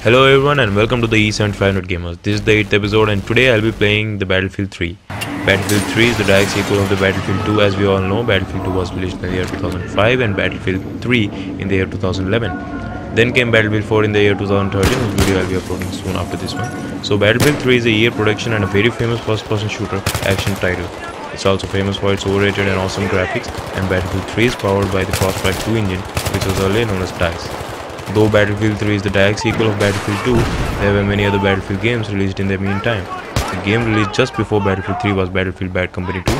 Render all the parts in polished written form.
Hello everyone and welcome to the E7500 Gamers. This is the 8th episode and today I'll be playing the Battlefield 3. Battlefield 3 is the direct sequel of the Battlefield 2. As we all know, Battlefield 2 was released in the year 2005 and Battlefield 3 in the year 2011. Then came Battlefield 4 in the year 2013, whose video I'll be uploading soon after this one. So Battlefield 3 is a year production and a very famous first-person shooter action title. It's also famous for its overrated and awesome graphics, and Battlefield 3 is powered by the Frostbite 2 engine, which was earlier known as DICE. Though Battlefield 3 is the direct sequel of Battlefield 2, there were many other Battlefield games released in the meantime. The game released just before Battlefield 3 was Battlefield Bad Company 2,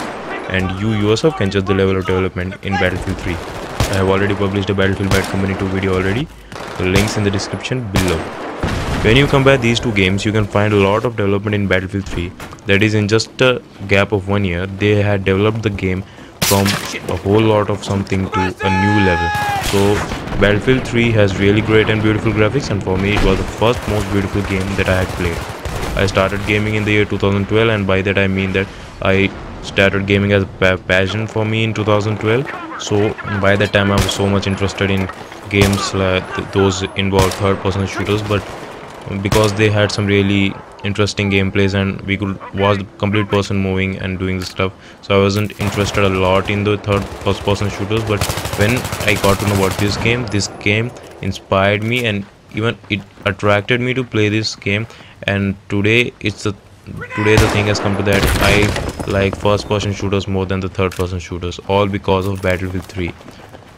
and you yourself can judge the level of development in Battlefield 3. I have already published a Battlefield Bad Company 2 video already, the links in the description below. When you compare these two games, you can find a lot of development in Battlefield 3. That is, in just a gap of 1 year, they had developed the game from a whole lot of something to a new level. So Battlefield 3 has really great and beautiful graphics, and for me it was the first most beautiful game that I had played. I started gaming in the year 2012, and by that I mean that I started gaming as a passion for me in 2012. So by that time I was so much interested in games like those involved third-person shooters, but because they had some really interesting gameplays and we could watch the complete person moving and doing the stuff, so I wasn't interested a lot in the first person shooters. But when I got to know about this game inspired me, and even it attracted me to play this game. And today the thing has come to that I like first person shooters more than the third person shooters, all because of Battlefield 3.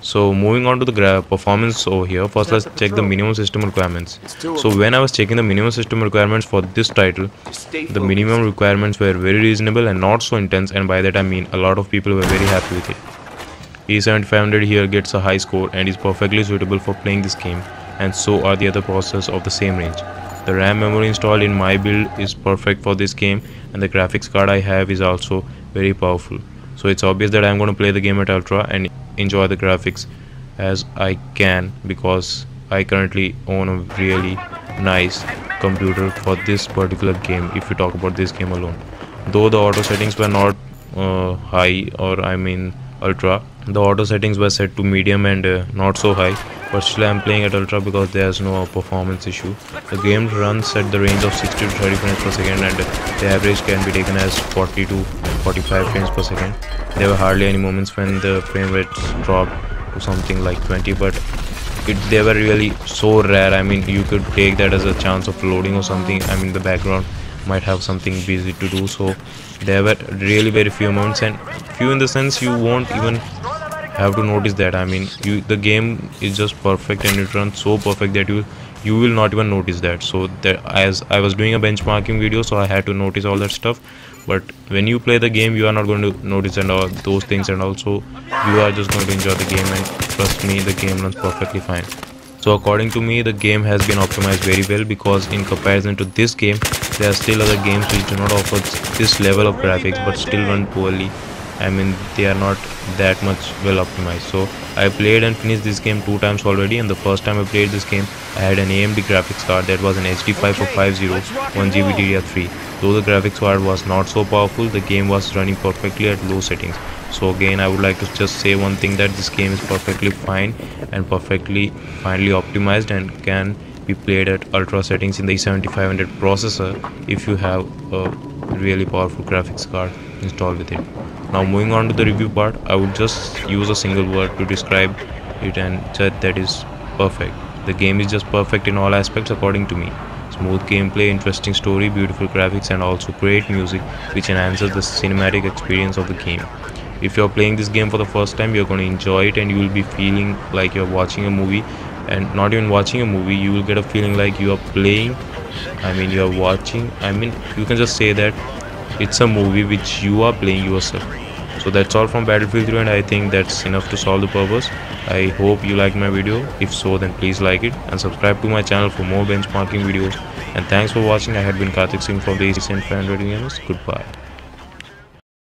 So moving on to the performance over here, first let's check the minimum system requirements. So when I was checking the minimum system requirements for this title, the minimum requirements were very reasonable and not so intense, and by that I mean a lot of people were very happy with it. E7500 here gets a high score and is perfectly suitable for playing this game, and so are the other processors of the same range. The RAM memory installed in my build is perfect for this game, and the graphics card I have is also very powerful. So it's obvious that I'm going to play the game at Ultra and enjoy the graphics as I can, because I currently own a really nice computer for this particular game. If you talk about this game alone, though the auto settings were not high, or I mean Ultra, the auto settings were set to medium and not so high, but still I'm playing at Ultra because there's no performance issue. The game runs at the range of 60 to 30 frames per second, and the average can be taken as 40 to 45 frames per second. There were hardly any moments when the frame rates dropped to something like 20, but they were really so rare. I mean, you could take that as a chance of loading or something. I mean, the background might have something busy to do, so there were really very few moments, and few in the sense you won't even have to notice that. I mean, the game is just perfect and it runs so perfect that you will not even notice that. So as I was doing a benchmarking video, so I had to notice all that stuff. But when you play the game, you are not going to notice and all those things, and also you are just going to enjoy the game, and trust me, the game runs perfectly fine. So according to me, the game has been optimized very well, because in comparison to this game, there are still other games which do not offer this level of graphics but still run poorly. I mean, they are not that much well optimized. So I played and finished this game 2 times already, and the first time I played this game I had an AMD graphics card that was an HD 5450 1GB GDDR5. Though the graphics card was not so powerful, the game was running perfectly at low settings. So again, I would like to just say one thing, that this game is perfectly fine and perfectly finely optimized and can be played at ultra settings in the E7500 processor if you have a really powerful graphics card installed with it. Now moving on to the review part, I would just use a single word to describe it, and that is perfect. The game is just perfect in all aspects according to me. Smooth gameplay, interesting story, beautiful graphics, and also great music which enhances the cinematic experience of the game. If you're playing this game for the first time, you're going to enjoy it and you will be feeling like you're watching a movie, and not even watching a movie, you will get a feeling like you are playing. I mean, you are watching, I mean, you can just say that it's a movie which you are playing yourself. So that's all from Battlefield 3, and I think that's enough to solve the purpose. I hope you liked my video. If so, then please like it and subscribe to my channel for more benchmarking videos. And thanks for watching. I had been Karthik Singh from the E7500 Gamers. Goodbye.